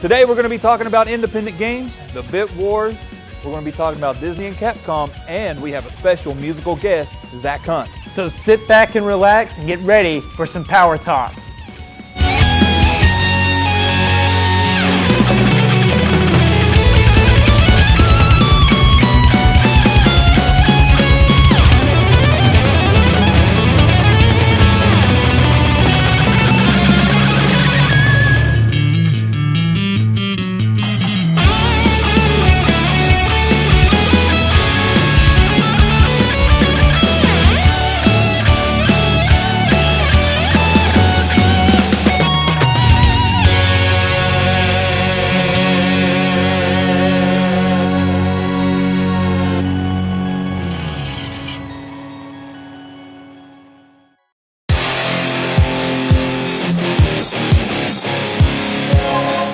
Today we're going to be talking about independent games, the Bit Wars. We're going to be talking about Disney and Capcom, and we have a special musical guest, Zach Hunt. So sit back and relax and get ready for some power talk.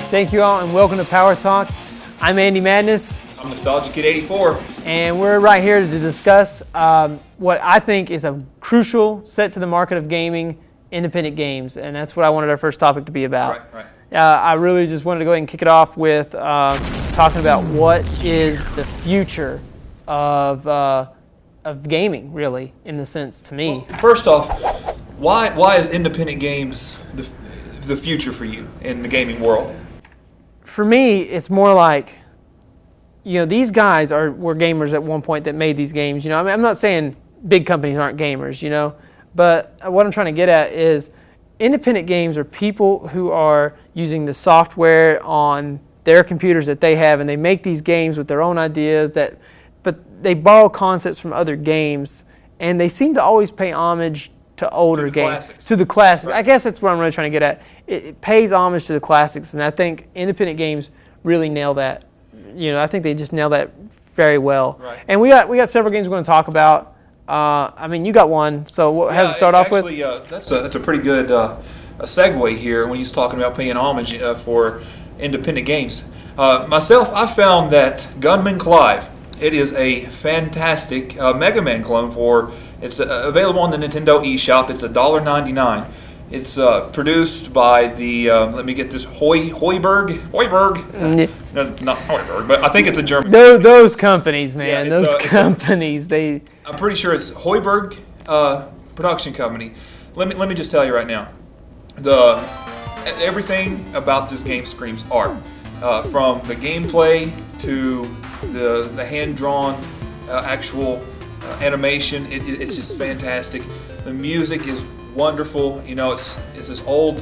Thank you all and welcome to Power Talk. I'm Andy Madness. I'm Nostalgic Kid 84. And we're right here to discuss what I think is a crucial set to the market of gaming, independent games. And that's what I wanted our first topic to be about. Right. I really just wanted to go ahead and kick it off with talking about what is the future of gaming, really, in the sense to me. Well, first off, why is independent games the future for you in the gaming world? For me, it's more like, these guys were gamers at one point that made these games. I mean, I'm not saying big companies aren't gamers, but what I'm trying to get at is independent games are people who are using the software on their computers that they have, and they make these games with their own ideas, but they borrow concepts from other games, and they seem to always pay homage to older games. To the classics. Right. I guess that's what I'm really trying to get at. It pays homage to the classics, and I think independent games really nail that. I think they just nail that very well. Right. And we got several games we're going to talk about. You got one. So what has to start off with? That's a pretty good a segue here when he's talking about paying homage for independent games. Myself, I found that Gunman Clive. It is a fantastic Mega Man clone It's available on the Nintendo eShop. It's $1.99. It's produced by the, let me get this, Hoiberg? No, not Hoiberg, but I think it's a German company. Those companies, man. Those companies, I'm pretty sure it's Hoiberg Production Company. Let me just tell you right now. Everything about this game screams art. From the gameplay to the hand-drawn actual animation, it's just fantastic. The music is wonderful. It's this old,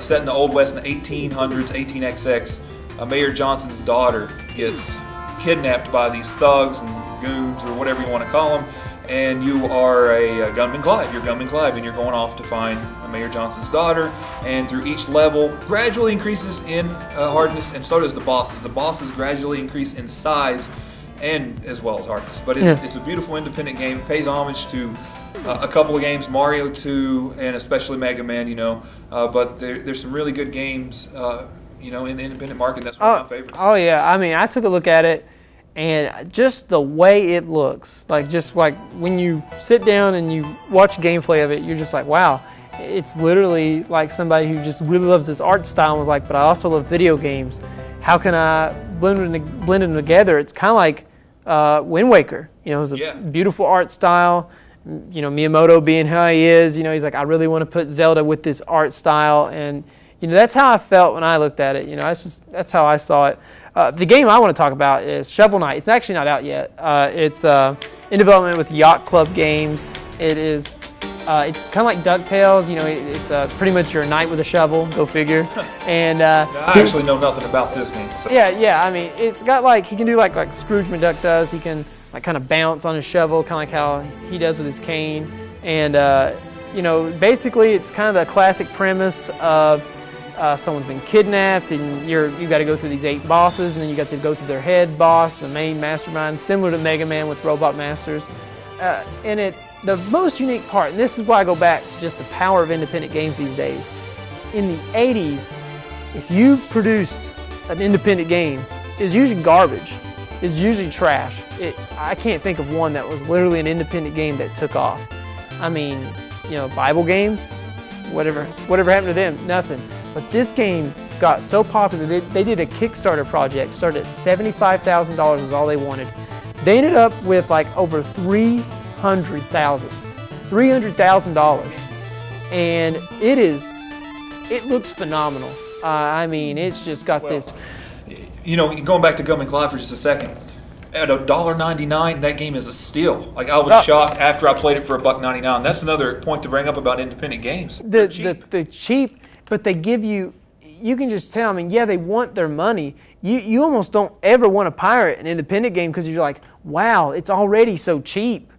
set in the Old West in the 1800s, 18XX. Mayor Johnson's daughter gets kidnapped by these thugs and goons, or whatever you want to call them, and you are a Gunman Clive. You're Gunman Clive, and you're going off to find Mayor Johnson's daughter, and through each level, gradually increases in hardness, and so does the bosses. The bosses gradually increase in size, and as well as hardness. But it's a beautiful independent game. It pays homage to a couple of games, Mario 2 and especially Mega Man, but there's some really good games, in the independent market. That's one of my favorites. Oh yeah, I took a look at it, and just the way it looks, just like when you sit down and you watch gameplay of it, you're just like, wow, it's literally like somebody who just really loves this art style and was like, but I also love video games. How can I blend them together? It's kind of like Wind Waker. It was a beautiful art style. Miyamoto being how he is, he's like, I really want to put Zelda with this art style, and that's how I felt when I looked at it. That's how I saw it. The game I want to talk about is Shovel Knight. It's actually not out yet. It's in development with Yacht Club Games. It's kind of like DuckTales. It's pretty much your knight with a shovel. Go figure. And I actually know nothing about this game. So. Yeah. It's got he can do like Scrooge McDuck does. He can kind of bounce on his shovel, kind of like how he does with his cane. And basically it's kind of the classic premise of someone's been kidnapped, and you got to go through these 8 bosses, and then you got to go through their head boss, the main mastermind, similar to Mega Man with Robot Masters. The most unique part, and this is why I go back to just the power of independent games these days. In the 80s, if you produced an independent game, it's usually garbage. It's usually trash. I can't think of one that was literally an independent game that took off. I mean, Bible games, whatever happened to them? Nothing. But this game got so popular, they did a Kickstarter project, started at $75,000 was all they wanted. They ended up with like over $300,000, and it looks phenomenal. I mean, it's just got this. Going back to Gum and Clyde for just a second. At $1.99, that game is a steal. Like, I was shocked after I played it for $1.99. That's another point to bring up about independent games. The cheap, but they give you. You can just tell. I mean, yeah, they want their money. You almost don't ever want to pirate an independent game because you're like, wow, it's already so cheap.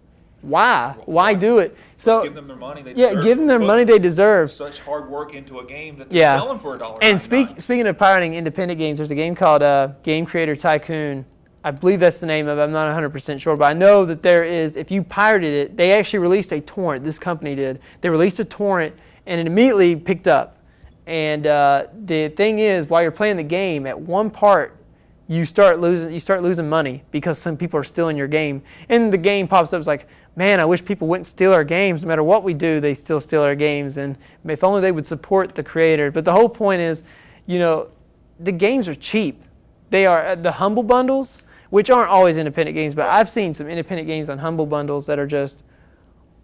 Why do it? So give them their money they deserve. Yeah, give them their money they deserve. Such hard work into a game that they're selling for $1.99. And speaking of pirating independent games, there's a game called Game Creator Tycoon. I believe that's the name of it. I'm not 100% sure, but I know that there is, if you pirated it, they actually released a torrent. This company did. They released a torrent, and it immediately picked up. And the thing is, while you're playing the game, at one part, you start losing money because some people are stealing your game. And the game pops up, it's like, man, I wish people wouldn't steal our games. No matter what we do, they still steal our games. And if only they would support the creator. But the whole point is, the games are cheap. They are the Humble Bundles, which aren't always independent games, but I've seen some independent games on Humble Bundles that are just,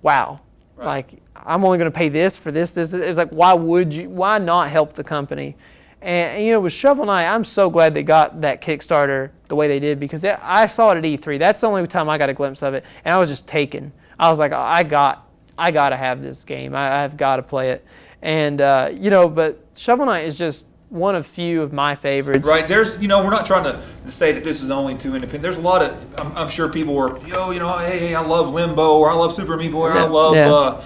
wow. Right. Like, I'm only going to pay this for this. It's like, why not help the company? And with Shovel Knight, I'm so glad they got that Kickstarter the way they did, because I saw it at E3. That's the only time I got a glimpse of it, and I was just taken. I was like, I got to have this game. I've got to play it. And, but Shovel Knight is just one of few of my favorites. Right. There's, we're not trying to say that this is the only two independent. There's a lot of, I'm sure people were, hey, I love Limbo, or I love Super Meat Boy, or I love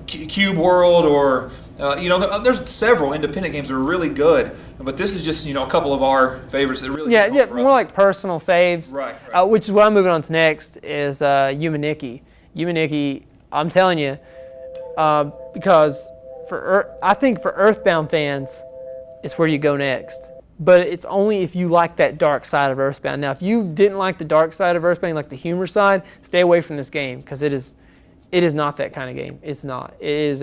Cube World, or, there's several independent games that are really good. But this is just, a couple of our favorites that really... Yeah, more like personal faves. Right. Which is what I'm moving on to next is Humaniki. Humaniki, I'm telling you, because I think for Earthbound fans, it's where you go next. But it's only if you like that dark side of Earthbound. Now, if you didn't like the dark side of Earthbound, like the humor side, stay away from this game, because it is not that kind of game. It's not. It's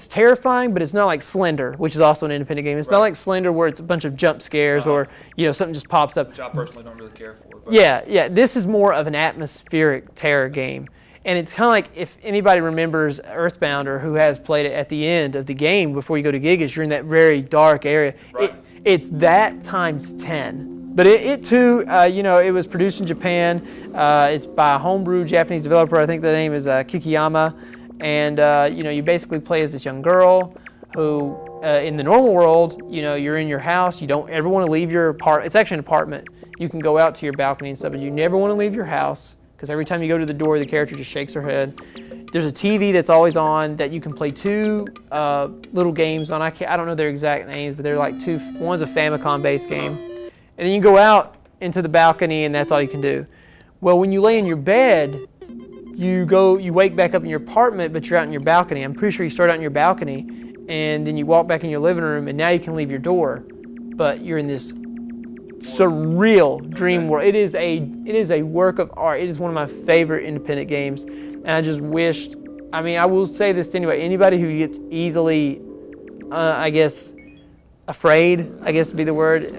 terrifying, but it's not like Slender, which is also an independent game. It's not like Slender where it's a bunch of jump scares or something just pops up. Which I personally don't really care for. But. Yeah. This is more of an atmospheric terror game. And it's kind of like, if anybody remembers Earthbound or who has played it, at the end of the game before you go to Gigas, you're in that very dark area. Right. It's that times 10. But it too, it was produced in Japan. It's by a homebrew Japanese developer. I think the name is Kikiyama. And, you basically play as this young girl who, in the normal world, you're in your house. You don't ever want to leave your apartment. It's actually an apartment. You can go out to your balcony and stuff, but you never want to leave your house. Because every time you go to the door, the character just shakes her head. There's a TV that's always on that you can play two little games on. I don't know their exact names, but they're like two. One's a Famicom-based game. And then you go out into the balcony, and that's all you can do. Well, when you lay in your bed, you wake back up in your apartment, but you're out in your balcony. I'm pretty sure you start out in your balcony, and then you walk back in your living room, and now you can leave your door. But you're in this surreal dream world. It is a work of art. It is one of my favorite independent games, and I just wished. I mean, I will say this anyway. Anybody who gets easily, afraid, I guess would be the word,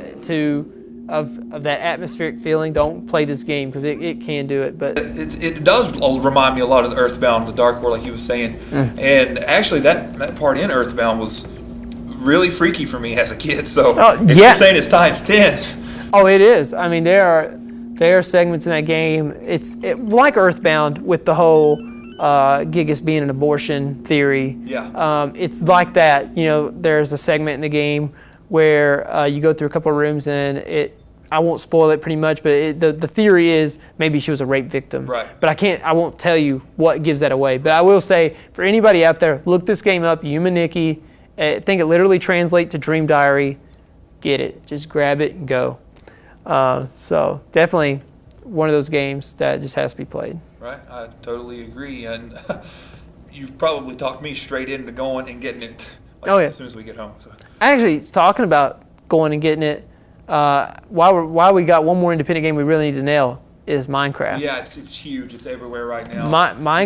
of that atmospheric feeling, don't play this game, because it can do it. But it does remind me a lot of the Earthbound, the Dark World, like you were saying. And actually, that part in Earthbound was really freaky for me as a kid. So if you're saying it's times 10. Oh, it is. I mean, there are segments in that game. It's like Earthbound with the whole Gigas being an abortion theory. Yeah. It's like that. There's a segment in the game where you go through a couple of rooms, and I won't spoil it pretty much, but the theory is maybe she was a rape victim. Right. But I won't tell you what gives that away. But I will say, for anybody out there, look this game up, Humaniki. I think it literally translates to Dream Diary. Get it. Just grab it and go. So definitely one of those games that just has to be played. Right, I totally agree, and you've probably talked me straight into going and getting it as soon as we get home. So. Actually, talking about going and getting it, while we got one more independent game we really need to nail is Minecraft. Yeah, it's huge. It's everywhere right now.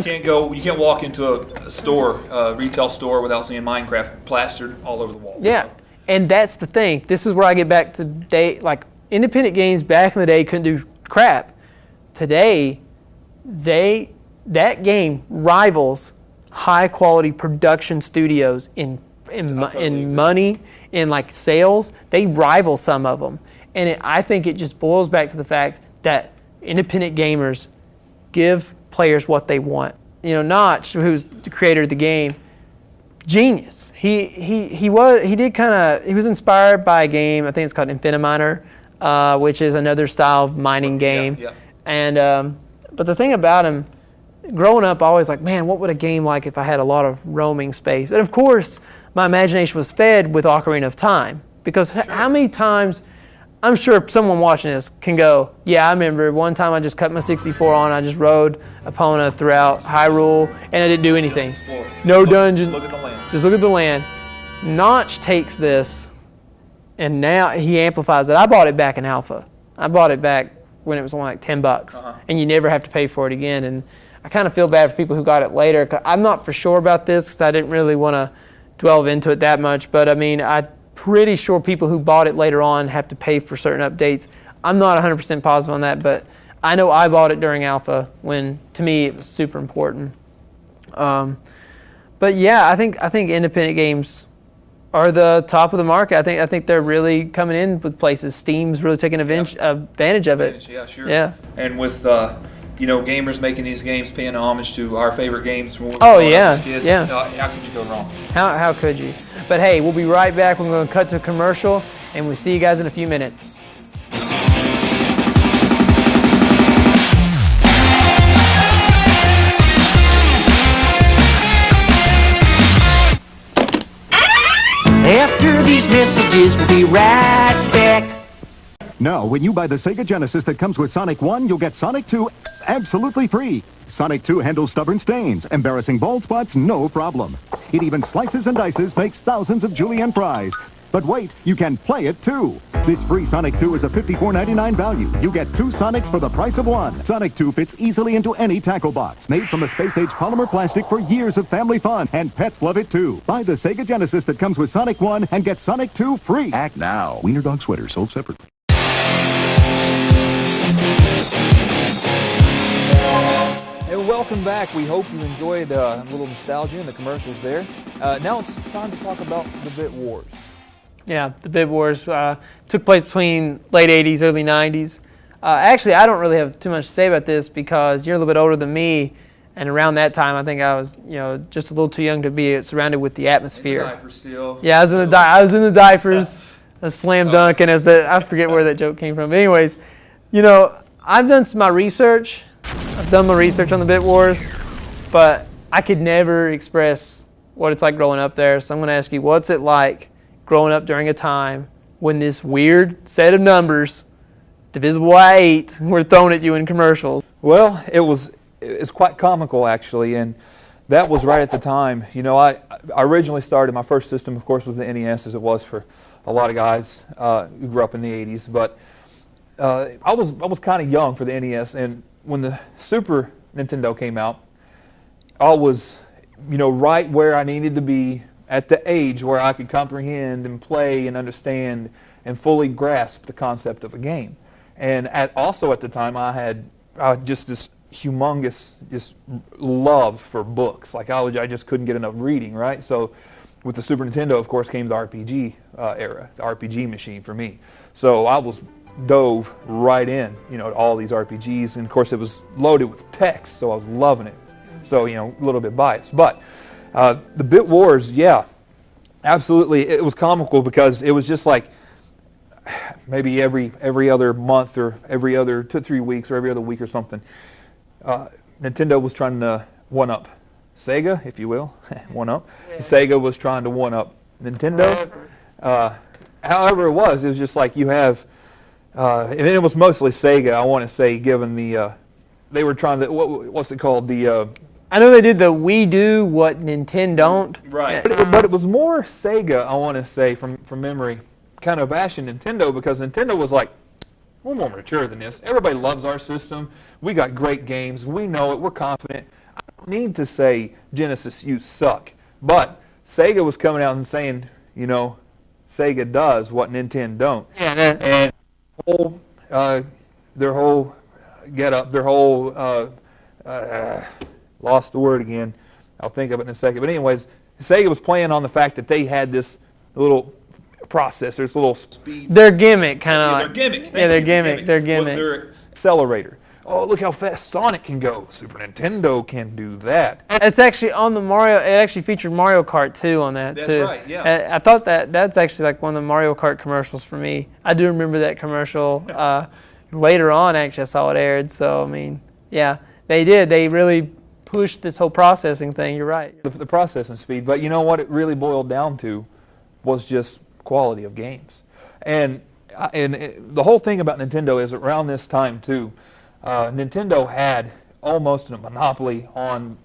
You can't walk into a store, a retail store, without seeing Minecraft plastered all over the wall. Yeah, and that's the thing. This is where I get back to like independent games back in the day couldn't do crap. Today, that game rivals high quality production studios in money, in like sales. They rival some of them, and I think it just boils back to the fact that independent gamers give players what they want. You know, Notch, who's the creator of the game, genius. He was inspired by a game, I think it's called Infiniminer, which is another style of mining game. Yeah. And but the thing about him, growing up, I always like, man, what would a game like if I had a lot of roaming space? And of course, my imagination was fed with Ocarina of Time, because how many times, I'm sure someone watching this can go, yeah, I remember one time I just cut my 64 on, I just rode Epona throughout Hyrule, and I didn't do anything. No dungeon. Just look at the land. Just look at the land. Notch takes this, and now he amplifies it. I bought it back in alpha. I bought it back when it was only like $10, and you never have to pay for it again. And I kind of feel bad for people who got it later. 'Cause I'm not for sure about this because I didn't really want to delve into it that much. But I mean, I'm pretty sure people who bought it later on have to pay for certain updates. I'm not 100% positive on that, but I know I bought it during alpha when, to me, it was super important. But yeah, I think independent games are the top of the market. I think they're really coming in with places. Steam's really taking advantage of it. Yeah, sure. Yeah. And with gamers making these games, paying homage to our favorite games from when we Oh, were growing yeah, up as kids, yeah. how could you go wrong? How could you? But hey, we'll be right back. We're going to cut to a commercial, and we'll see you guys in a few minutes. After these messages, we'll be right back. Now, when you buy the Sega Genesis that comes with Sonic 1, you'll get Sonic 2 absolutely free. Sonic 2 handles stubborn stains, embarrassing bald spots, no problem. It even slices and dices, makes thousands of julienne fries. But wait, you can play it too. This free Sonic 2 is a $54.99 value. You get 2 Sonics for the price of 1. Sonic 2 fits easily into any tackle box. Made from a space-age polymer plastic for years of family fun, and pets love it too. Buy the Sega Genesis that comes with Sonic 1 and get Sonic 2 free. Act now. Wiener Dog Sweater sold separately. Hey, welcome back. We hope you enjoyed a little nostalgia in the commercials there. Now it's time to talk about the Bit Wars. Yeah, the Bit Wars took place between late 80s, early 90s. Actually, I don't really have too much to say about this because you're a little bit older than me, and around that time, I think I was, just a little too young to be surrounded with the atmosphere. In the diaper still. Yeah, I was in the diapers, a slam dunk, and I forget where that joke came from. But anyways, I've done my research. I've done my research on the Bit Wars, but I could never express what it's like growing up there. So I'm going to ask you, what's it like growing up during a time when this weird set of numbers, divisible by 8, were thrown at you in commercials? Well, it's quite comical actually, and that was right at the time. I originally started, my first system, of course, was the NES, as it was for a lot of guys who grew up in the 80s. But I was kind of young for the NES, and when the Super Nintendo came out, I was, right where I needed to be at the age where I could comprehend and play and understand and fully grasp the concept of a game. And also at the time, I had just this humongous love for books. Like I just couldn't get enough reading, right? So with the Super Nintendo, of course, came the RPG era, the RPG machine for me. So I dove right in, to all these RPGs, and of course it was loaded with text, so I was loving it. So, a little bit biased. But the Bit Wars, yeah, absolutely. It was comical because it was just like maybe every other month or every other 2 or 3 weeks or every other week or something. Nintendo was trying to one-up Sega, if you will, one-up. Yeah. Sega was trying to one-up Nintendo. However it was just like you have, and it was mostly Sega, I want to say, given they were trying to, what's it called, I know they did the we do what Nintendo don't. Right. But it was more Sega, I want to say, from memory, kind of bashing Nintendo, because Nintendo was like, we're more mature than this. Everybody loves our system. We got great games. We know it. We're confident. I don't need to say, Genesis, you suck. But Sega was coming out and saying, you know, Sega does what Nintendo don't. Yeah. And their whole get up, their whole lost the word again. I'll think of it in a second. But anyways, Sega was playing on the fact that they had this little processor, this little speed. Their gimmick, kind of. Their gimmick. Yeah, their gimmick. Their Was gimmick. their accelerator. Oh, look how fast Sonic can go. Super Nintendo can do that. It's actually on the Mario. It actually featured Mario Kart 2 on that too. That's right. Yeah. I thought that's actually like one of the Mario Kart commercials for me. I do remember that commercial. Later on, actually, I saw it aired. So I mean, yeah, they did. They really pushed this whole processing thing. You're right. The processing speed. But you know what it really boiled down to was just quality of games. And the whole thing about Nintendo is around this time too. Nintendo had almost a monopoly on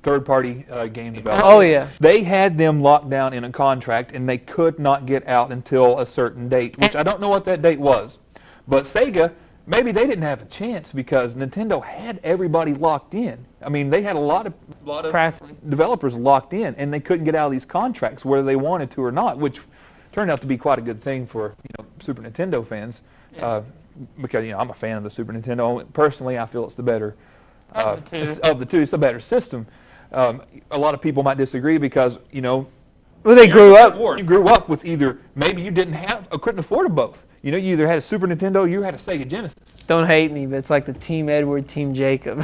third-party game development. Oh yeah. They had them locked down in a contract, and they could not get out until a certain date, which I don't know what that date was. But Sega, maybe they didn't have a chance because Nintendo had everybody locked in. I mean, they had a lot of Practically. developers locked in, and they couldn't get out of these contracts whether they wanted to or not, which turned out to be quite a good thing for Super Nintendo fans. Because I'm a fan of the Super Nintendo. Personally, I feel it's the better of the two. It's the better system. A lot of people might disagree because Well, they grew up. you grew up with either maybe you couldn't afford both. You either had a Super Nintendo or you had a Sega Genesis. Don't hate me, but it's like the Team Edward, Team Jacob.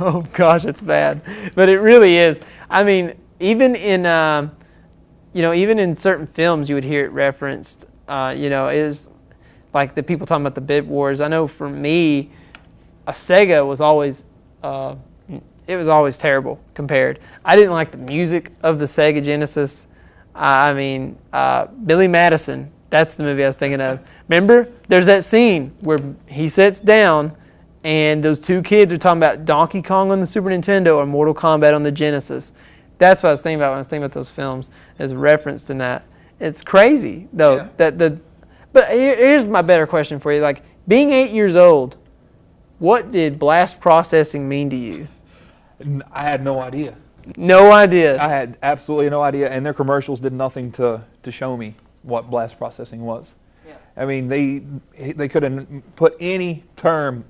Oh gosh, it's bad, but it really is. I mean, even in even in certain films, you would hear it referenced. Is like the people talking about the bit wars. I know for me, a Sega was always terrible compared. I didn't like the music of the Sega Genesis. Billy Madison. That's the movie I was thinking of. Remember, there's that scene where he sits down and those two kids are talking about Donkey Kong on the Super Nintendo or Mortal Kombat on the Genesis. That's what I was thinking about when I was thinking about those films as a reference in that. It's crazy, though. Yeah. But here's my better question for you. Like, being 8 years old, what did blast processing mean to you? I had no idea. No idea. I had absolutely no idea, and their commercials did nothing to show me what blast processing was. Yeah. I mean, they could have put any term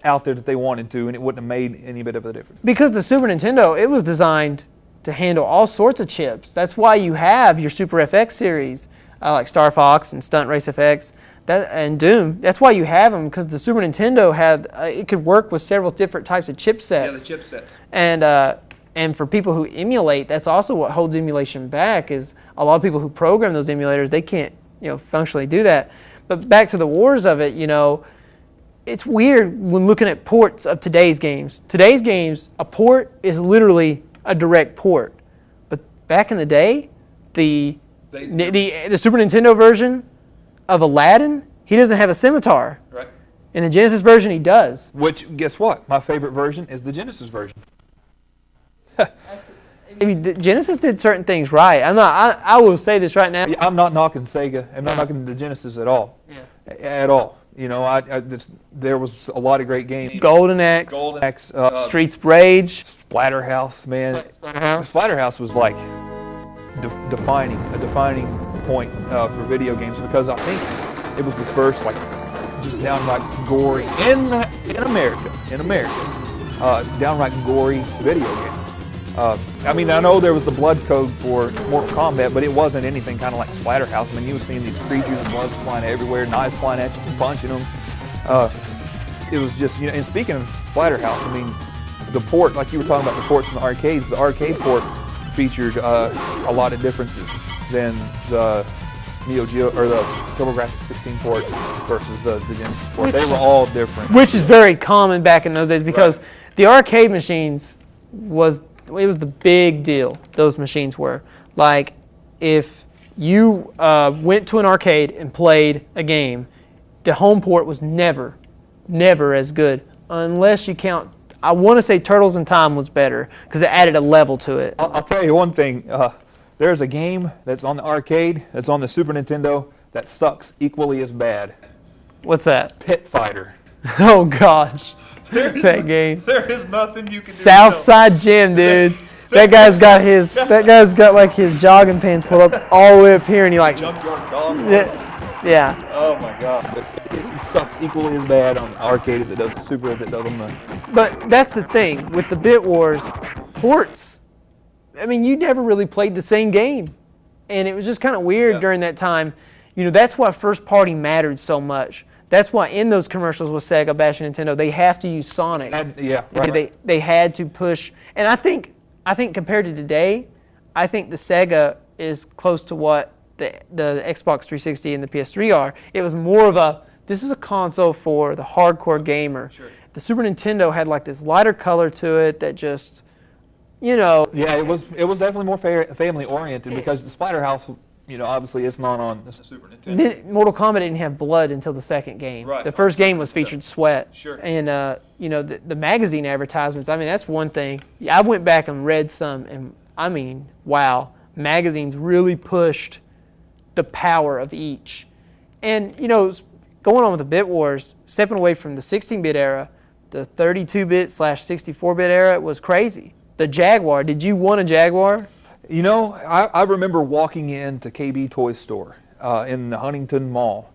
out there that they wanted to, and it wouldn't have made any bit of a difference. Because the Super Nintendo, it was designed to handle all sorts of chips. That's why you have your Super FX series, like Star Fox and Stunt Race FX, and Doom. That's why you have them, because the Super Nintendo had it could work with several different types of chipsets. Yeah, the chipsets. And for people who emulate, that's also what holds emulation back. Is a lot of people who program those emulators, they can't functionally do that. But back to the wars of it, it's weird when looking at ports of today's games. Today's games, a port is literally a direct port. But back in the day, the Super Nintendo version of Aladdin, he doesn't have a scimitar. Right. In the Genesis version, he does. Which, guess what? My favorite version is the Genesis version. Genesis did certain things right. I will say this right now. I'm not knocking Sega. I'm not knocking the Genesis at all. Yeah. At all. There was a lot of great games. Golden Axe, Streets of Rage, Splatterhouse, man. Splatterhouse was like a defining point for video games, because I think it was the first just downright gory in America, downright gory video game. I know there was the blood code for Mortal Kombat, but it wasn't anything kind of like Splatterhouse. I mean, you were seeing these creatures and blood flying everywhere, knives flying at you, and punching them. It was just, and speaking of Splatterhouse, I mean, the port, like you were talking about the ports in the arcades, the arcade port featured a lot of differences than the Neo Geo or the TurboGrafx 16 port versus the Genesis port. They were all different. Which is very common back in those days, because the arcade machines was the big deal. Those machines were like, if you went to an arcade and played a game, the home port was never as good, unless you count. I want to say Turtles in Time was better because it added a level to it. I'll tell you one thing. There's a game that's on the arcade, that's on the Super Nintendo, that sucks equally as bad. What's that? Pit Fighter. Oh gosh, that game. There is nothing you can do. Southside Jim, dude. That guy's got like his jogging pants pulled up all the way up here, and he like. Junkyard Dog. Yeah. Oh my God. It sucks equally as bad on the arcade as it does the Super as it does on the. But that's the thing with the Bit Wars ports. I mean, you never really played the same game, and it was just kind of weird during that time. You know, that's why first party mattered so much. That's why in those commercials with Sega bashing Nintendo, they have to use Sonic. They had to push, and I think compared to today, I think the Sega is close to what the Xbox 360 and the PS3 are. It was more of this is a console for the hardcore gamer. Sure. The Super Nintendo had like this lighter color to it that just, you know. Yeah, it was definitely more family oriented because the Splatterhouse, you know, obviously it's not on the Super Nintendo. Mortal Kombat didn't have blood until the second game. Right. The first game was featured sweat. Sure. And you know, the magazine advertisements. I mean, that's one thing. I went back and read some, and I mean, wow, magazines really pushed the power of each. And you know, going on with the Bit Wars, stepping away from the 16-bit era, the 32-bit/64-bit era was crazy. The Jaguar. Did you want a Jaguar? You know, I remember walking into KB Toy Store in the Huntington Mall.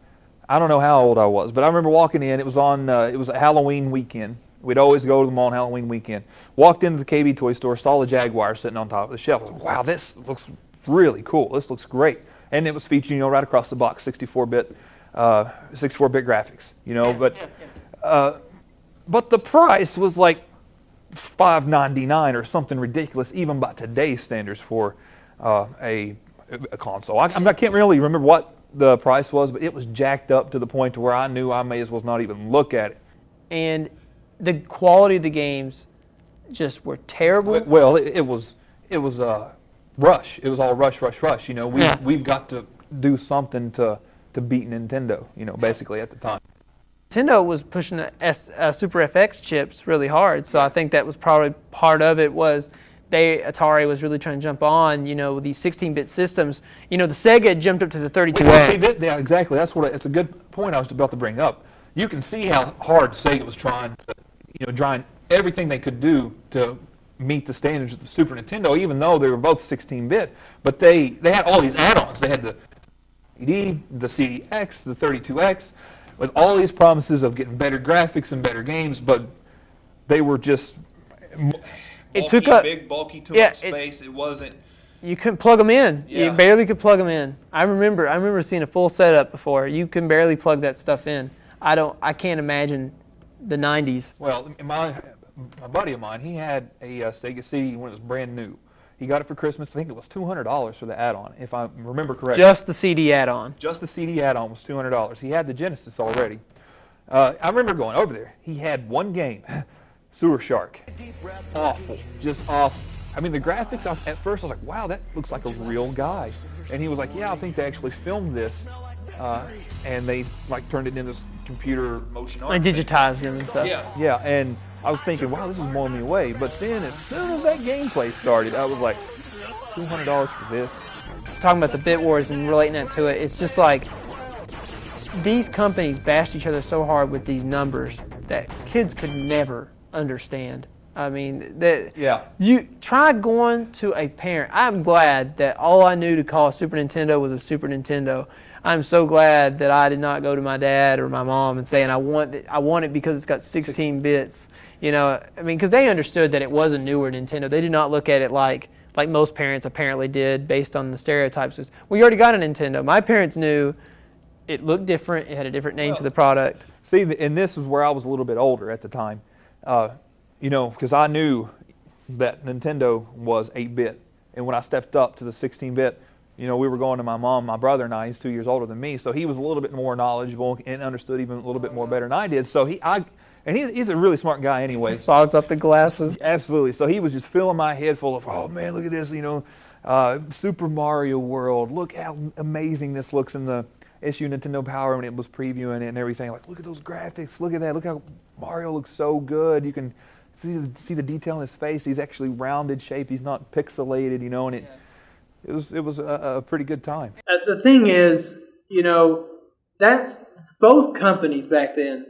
I don't know how old I was, but I remember walking in. It was a Halloween weekend. We'd always go to the mall on Halloween weekend. Walked into the KB Toy Store, saw the Jaguar sitting on top of the shelf. I was like, wow, this looks really cool. This looks great. And it was featured, you know, right across the box, 64-bit graphics, you know. But the price was like $5.99 or something ridiculous, even by today's standards for a console. I can't really remember what the price was, but it was jacked up to the point to where I knew I may as well not even look at it. And the quality of the games just were terrible. Well, it was rush. It was all rush. You know, we've got to do something to beat Nintendo. You know, basically at the time. Nintendo was pushing the Super FX chips really hard, so I think that was probably part of it. Was Atari was really trying to jump on, you know, these 16-bit systems. You know, the Sega had jumped up to the 32X. Yeah, exactly. It's a good point I was about to bring up. You can see how hard Sega was trying to, you know, trying everything they could do to meet the standards of the Super Nintendo, even though they were both 16-bit. But they had all these add-ons. They had the CD, the CDX, the 32X, with all these promises of getting better graphics and better games, but they were just bulky, took up space. It wasn't. You couldn't plug them in. Yeah. You barely could plug them in. I remember seeing a full setup before. You can barely plug that stuff in. I can't imagine the 90s. Well, my buddy of mine, he had a Sega CD when it was brand new. He got it for Christmas. I think it was $200 for the add-on, if I remember correctly. Just the CD add-on. Just the CD add-on was $200. He had the Genesis already. I remember going over there. He had one game, Sewer Shark. Awful, just awful. I mean, the graphics, at first I was like, wow, that looks like a real guy. And he was like, yeah, I think they actually filmed this. And they like turned it into this computer motion art. And digitized them and stuff. Yeah, and I was thinking, wow, this is blowing me away. But then as soon as that gameplay started, I was like, $200 for this? Talking about the Bit Wars and relating that to it, it's just like these companies bashed each other so hard with these numbers that kids could never understand. I mean, you try going to a parent. I'm glad that all I knew to call a Super Nintendo was a Super Nintendo. I'm so glad that I did not go to my dad or my mom and saying I want it because it's got 16 bits. You know, I mean, because they understood that it was a newer Nintendo. They did not look at it like most parents apparently did, based on the stereotypes. Well, you already got a Nintendo. My parents knew it looked different. It had a different name to the product. See, and this is where I was a little bit older at the time. You know, because I knew that Nintendo was 8-bit. And when I stepped up to the 16-bit, you know, we were going to my mom, my brother and I. He's 2 years older than me, so he was a little bit more knowledgeable and understood even a little bit more better than I did. So he's a really smart guy anyway. Fogs up the glasses. Absolutely. So he was just filling my head full of, oh man, look at this, you know, Super Mario World. Look how amazing this looks in the issue Nintendo Power when it was previewing it and everything. Like, look at those graphics. Look at that. Look how Mario looks so good. You can see the detail in his face. He's actually rounded shape. He's not pixelated, you know, and it was a pretty good time. The thing is, you know, both both companies back then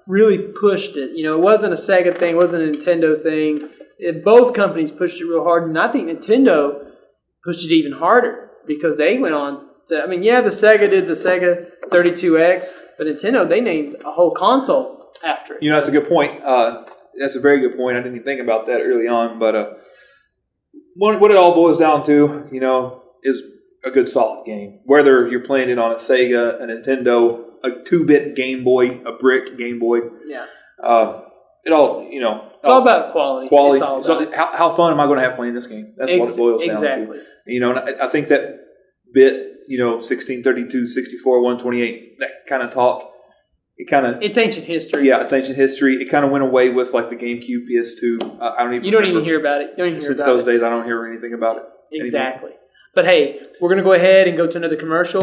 really pushed it. You know, it wasn't a Sega thing, it wasn't a Nintendo thing. Both companies pushed it real hard, and I think Nintendo pushed it even harder because they went on to, I mean, yeah, the Sega did the Sega 32X, but Nintendo, they named a whole console after it. You know, that's a good point. That's a very good point. I didn't even think about that early on, but what it all boils down to, you know, is a good solid game. Whether you're playing it on a Sega, a Nintendo, a 2-bit Game Boy, a brick Game Boy. Yeah. It all, you know. It's all about quality. Quality. It's all about So how fun am I going to have playing this game? That's what it boils down exactly. to. You know, and I think that bit, you know, 16, 32, 64, 128, that kind of talk, it kind of... It's ancient history. Yeah, it's ancient history. It kind of went away with, like, the GameCube, PS2. I don't even... You don't even hear about it. You don't even hear Since about those days, I don't hear anything about it. Exactly. Anymore. But hey, we're going to go ahead and go to another commercial.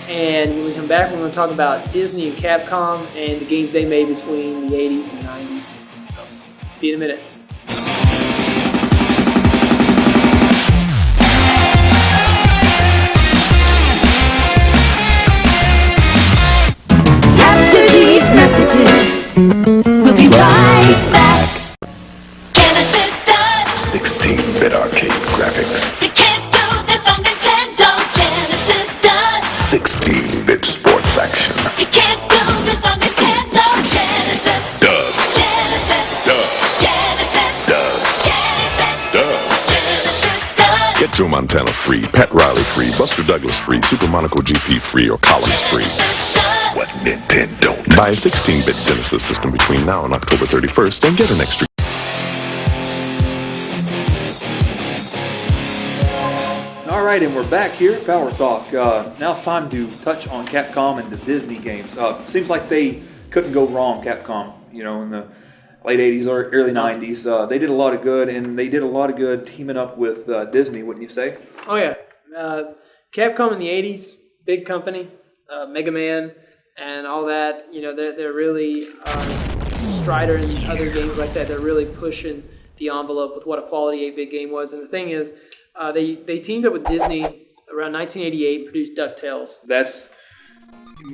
And when we come back, we're going to talk about Disney and Capcom and the games they made between the 80s and 90s. So, see you in a minute. After these messages, we'll be right back. Genesis does. 16-bit arcade graphics. You can't do this on Nintendo. Genesis does. 16-bit sports action. You can't do this on Nintendo. Genesis Does. Genesis Does. Genesis Does. Genesis Does. Genesis does. Get Joe Montana free, Pat Riley free, Buster Douglas free, Super Monaco GP free, or Collins free. Genesis does. What Nintendo don't. Buy a 16-bit Genesis system between now and October 31st and get an extra. All right, and we're back here at Power Talk. Now it's time to touch on Capcom and the Disney games. Seems like they couldn't go wrong, Capcom, you know, in the late 80s or early 90s. They did a lot of good, and they did a lot of good teaming up with Disney, wouldn't you say? Oh, yeah. Capcom in the 80s, big company, Mega Man, and all that. You know, they're really, Strider and other games like that, they're really pushing the envelope with what a quality 8-bit game was. And the thing is, they teamed up with Disney around 1988, produced DuckTales. That's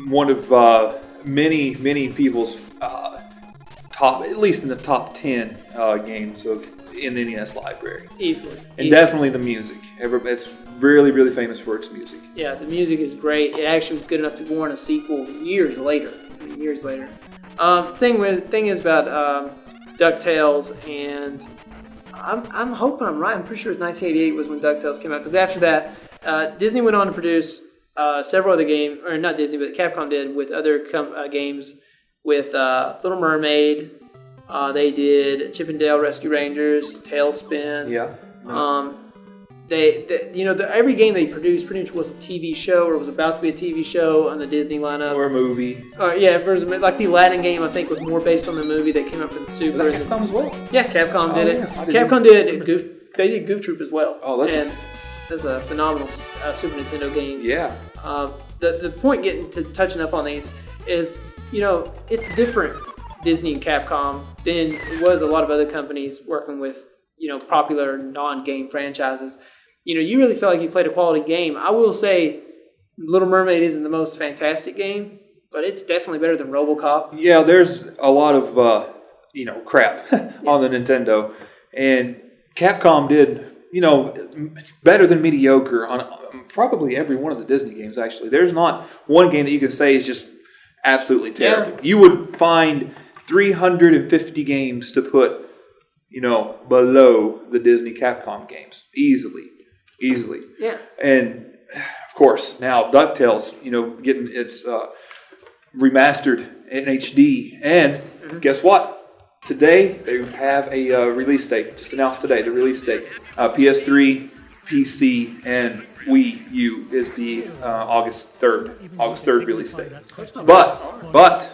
one of many people's top, at least in the top 10 games in the NES library. Easily. And definitely the music. It's really famous for its music. Yeah, the music is great. It actually was good enough to warrant a sequel years later. Thing is about DuckTales, and I'm hoping I'm right. I'm pretty sure it's 1988 was when DuckTales came out, because after that, Disney went on to produce several other games, or not Disney, but Capcom did, with other games, with Little Mermaid. They did Chip and Dale Rescue Rangers, Tailspin. Yeah. Every game they produced pretty much was a TV show, or was about to be a TV show on the Disney lineup. Or a movie. Like the Aladdin game, I think, was more based on the movie that came up for the Super. Was that Capcom as well? Yeah, Capcom did it. Yeah. Capcom did Goof. They did Goof Troop as well. Oh, that's a phenomenal Super Nintendo game. Yeah. The point getting to touching up on these is, you know, it's different, Disney and Capcom, than it was a lot of other companies working with, you know, popular non-game franchises. You know, you really feel like you played a quality game. I will say Little Mermaid isn't the most fantastic game, but it's definitely better than RoboCop. Yeah, there's a lot of, crap on the Nintendo. And Capcom did, better than mediocre on probably every one of the Disney games, actually. There's not one game that you can say is just absolutely terrible. Yeah. You would find 350 games to put, below the Disney Capcom games. Easily. Yeah. And, of course, now DuckTales, getting its remastered in HD. And guess what? Today, they have a release date. Just announced today, the release date. PS3, PC, and Wii U is the August 3rd release date. But,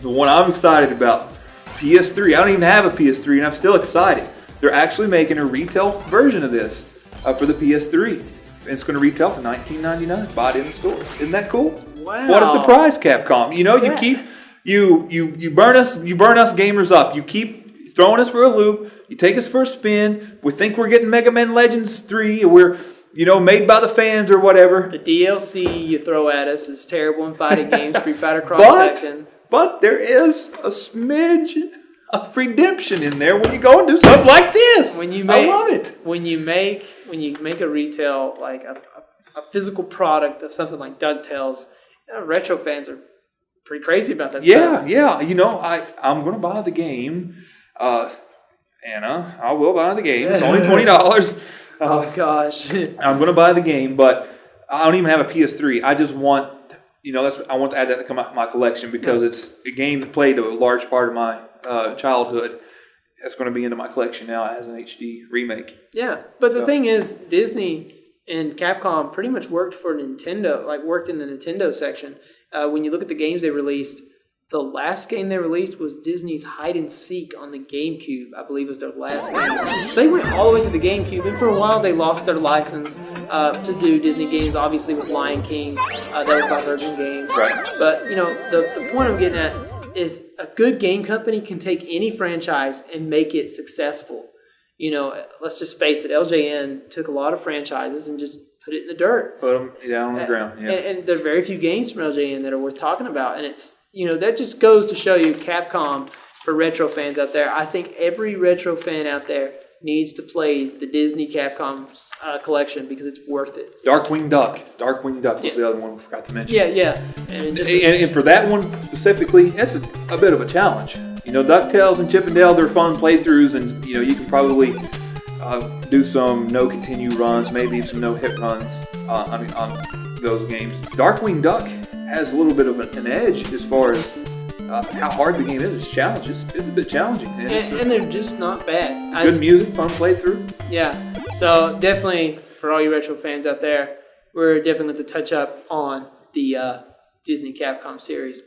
the one I'm excited about, PS3. I don't even have a PS3, and I'm still excited. They're actually making a retail version of this for the PS3. And it's going to retail for $19.99. Buy it in the stores. Isn't that cool? Wow! What a surprise, Capcom! You keep you burn us gamers up. You keep throwing us for a loop. You take us for a spin. We think we're getting Mega Man Legends 3. We're made by the fans or whatever. The DLC you throw at us is terrible in fighting games, Street Fighter Cross Section. But there is a smidge of redemption in there when you go and do stuff like this. I love it. When you make a retail, like a physical product of something like DuckTales, retro fans are pretty crazy about that stuff. Yeah. I'm going to buy the game. Anna, I will buy the game. It's only $20. Oh, gosh. I'm going to buy the game, but I don't even have a PS3. I just want, I want to add that to come out of my collection because it's a game that played a large part of my childhood. That's going to be into my collection now as an HD remake. Yeah, but the thing is, Disney and Capcom pretty much worked for Nintendo, worked in the Nintendo section. When you look at the games they released, the last game they released was Disney's Hide and Seek on the GameCube. I believe was their last game. They went all the way to the GameCube, and for a while they lost their license to do Disney games, obviously with Lion King. That was by Virgin Games. Right. But, the point I'm getting at is a good game company can take any franchise and make it successful. Let's just face it, LJN took a lot of franchises and just put it in the dirt. Put them down on the ground, yeah. And there are very few games from LJN that are worth talking about. And it's, that just goes to show you Capcom, for retro fans out there. I think every retro fan out there needs to play the Disney Capcom collection because it's worth it. Darkwing Duck. Darkwing Duck was the other one we forgot to mention. Yeah. And for that one specifically, it's a bit of a challenge. DuckTales and Chip and Dale, they're fun playthroughs, and you can probably do some no continue runs, maybe some no hit runs on those games. Darkwing Duck has a little bit of an edge as far as how hard the game is. It's challenging. It's a bit challenging. And they're just not bad. Good music, fun playthrough. Yeah. So definitely, for all you retro fans out there, we're definitely going to touch up on the Disney Capcom series.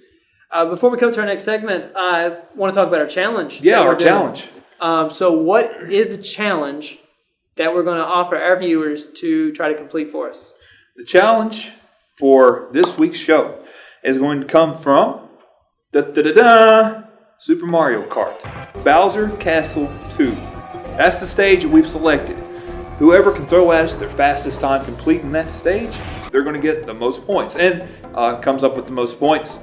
Before we come to our next segment, I want to talk about our challenge. Yeah, our challenge. So what is the challenge that we're going to offer our viewers to try to complete for us? The challenge for this week's show is going to come from Super Mario Kart Bowser Castle 2. That's the stage that we've selected. Whoever can throw at us their fastest time completing that stage, they're going to get the most points. And comes up with the most points,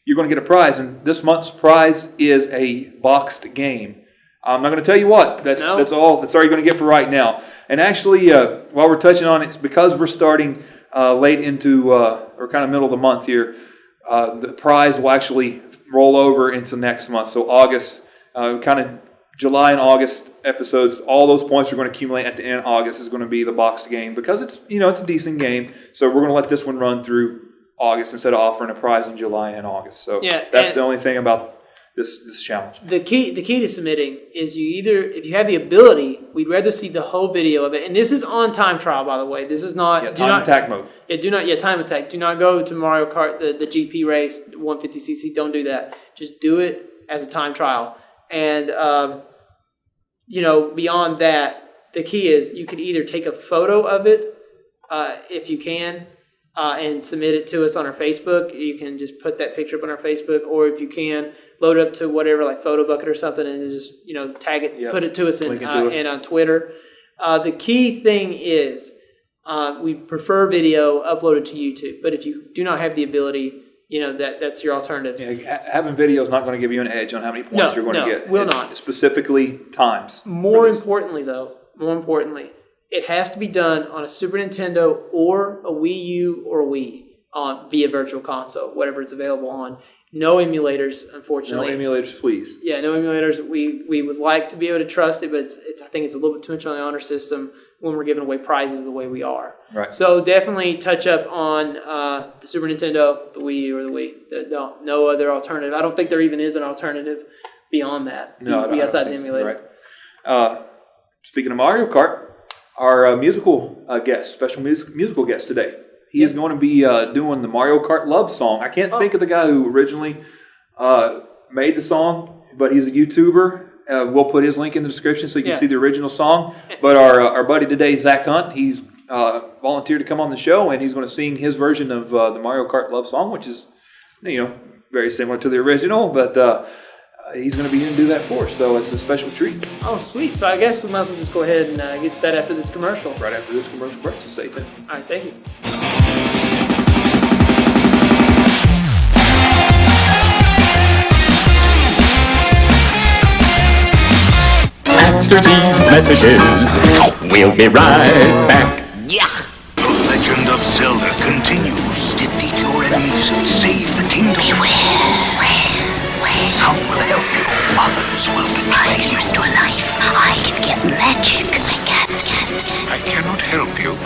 you're going to get a prize. And this month's prize is a boxed game. I'm not going to tell you what. That's all you're going to get for right now. And actually, while we're touching on it, it's because we're starting late into or kind of middle of the month here. The prize will actually roll over into next month. So August, kind of July and August episodes, all those points are going to accumulate at the end of August is going to be the boxed game because it's a decent game. So we're going to let this one run through August instead of offering a prize in July and August. So that's the only thing about this challenge. The key to submitting is if you have the ability, we'd rather see the whole video of it. And this is on time trial, by the way. This is not time attack mode. Time attack. Do not go to Mario Kart, the GP race, 150cc. Don't do that. Just do it as a time trial. And beyond that, the key is you could either take a photo of it, if you can, and submit it to us on our Facebook. You can just put that picture up on our Facebook, or if you can, load it up to whatever, like PhotoBucket or something, and just tag it, put it to us, and on Twitter. The key thing is we prefer video uploaded to YouTube, but if you do not have the ability, that's your alternative. Yeah, having video is not going to give you an edge on how many points you're going to get. Will not. Specifically times. More importantly, it has to be done on a Super Nintendo or a Wii U or a Wii via Virtual Console, whatever it's available on. No emulators, unfortunately. No emulators, please. Yeah, no emulators. We would like to be able to trust it, but I think it's a little bit too much on the honor system when we're giving away prizes the way we are. Right. So definitely touch up on the Super Nintendo, the Wii U, or the Wii. No other alternative. I don't think there even is an alternative beyond that. No, besides the emulator. Right. Speaking of Mario Kart, our musical guest, special musical guest today. He is going to be doing the Mario Kart Love Song. I can't think of the guy who originally made the song, but he's a YouTuber. We'll put his link in the description so you can see the original song. But our buddy today, Zach Hunt, he's volunteered to come on the show, and he's going to sing his version of the Mario Kart Love Song, which is very similar to the original. But he's going to be in to do that for us. So it's a special treat. Oh, sweet. So I guess we might as well just go ahead and get to that after this commercial. Right after this commercial break, so stay tuned. All right, thank you. After these messages, we'll be right back. The Legend of Zelda continues. Defeat your enemies and save the kingdom. We will. Some will help you, others will betray you. I can restore life. I can get magic. I cannot help you.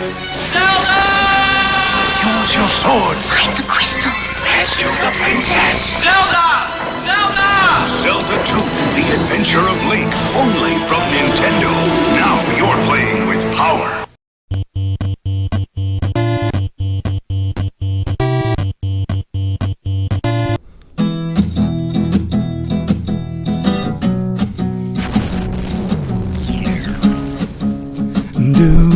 Zelda! Use your sword. Find the crystals. Rescue the princess. Zelda! Zelda 2, The Adventure of Link, only from Nintendo. Now you're playing with power. Do.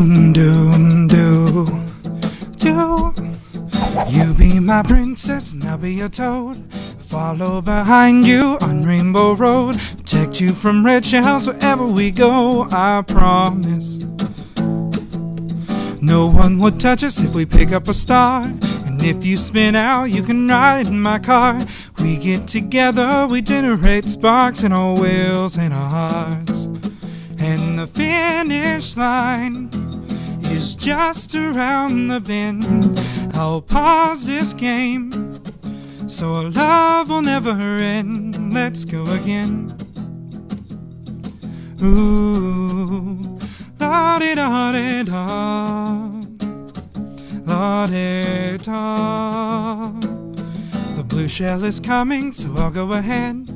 You be my princess and I'll be your toad. Follow behind you on Rainbow Road. Protect you from red shells wherever we go, I promise. No one would touch us if we pick up a star. And if you spin out, you can ride in my car. We get together, we generate sparks in our wills and our hearts. And the finish line is just around the bend. I'll pause this game so our love will never end. Let's go again. Ooh, la-di-da-di-da, la-di-da. The blue shell is coming, so I'll go ahead.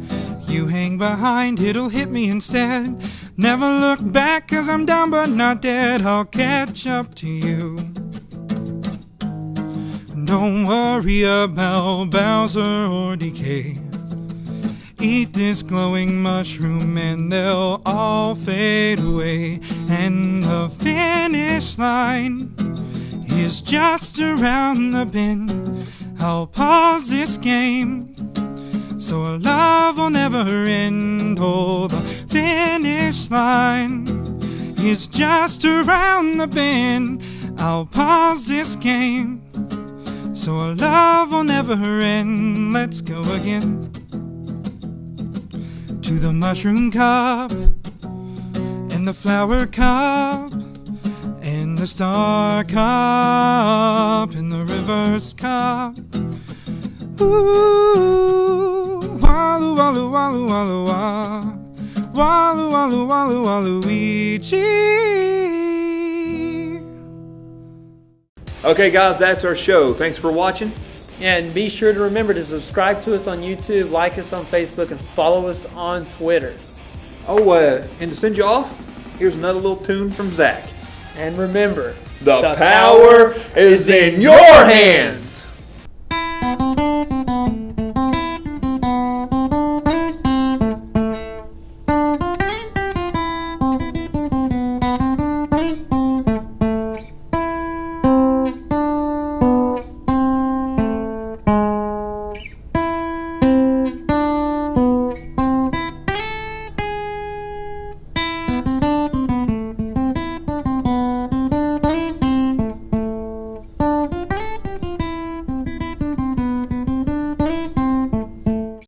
You hang behind, it'll hit me instead. Never look back, 'cause I'm down but not dead. I'll catch up to you. Don't worry about Bowser or Decay. Eat this glowing mushroom and they'll all fade away. And the finish line is just around the bend. I'll pause this game so our love will never end. Oh, the finish line is just around the bend. I'll pause this game so our love will never end. Let's go again. To the mushroom cup and the flower cup and the star cup and the reverse cup. Ooh, walu walu walu walu wa, walu walu walu waluigi. Okay, guys, that's our show. Thanks for watching. And be sure to remember to subscribe to us on YouTube, like us on Facebook, and follow us on Twitter. Oh, and to send you off, here's another little tune from Zach. And remember, The power is in your hands.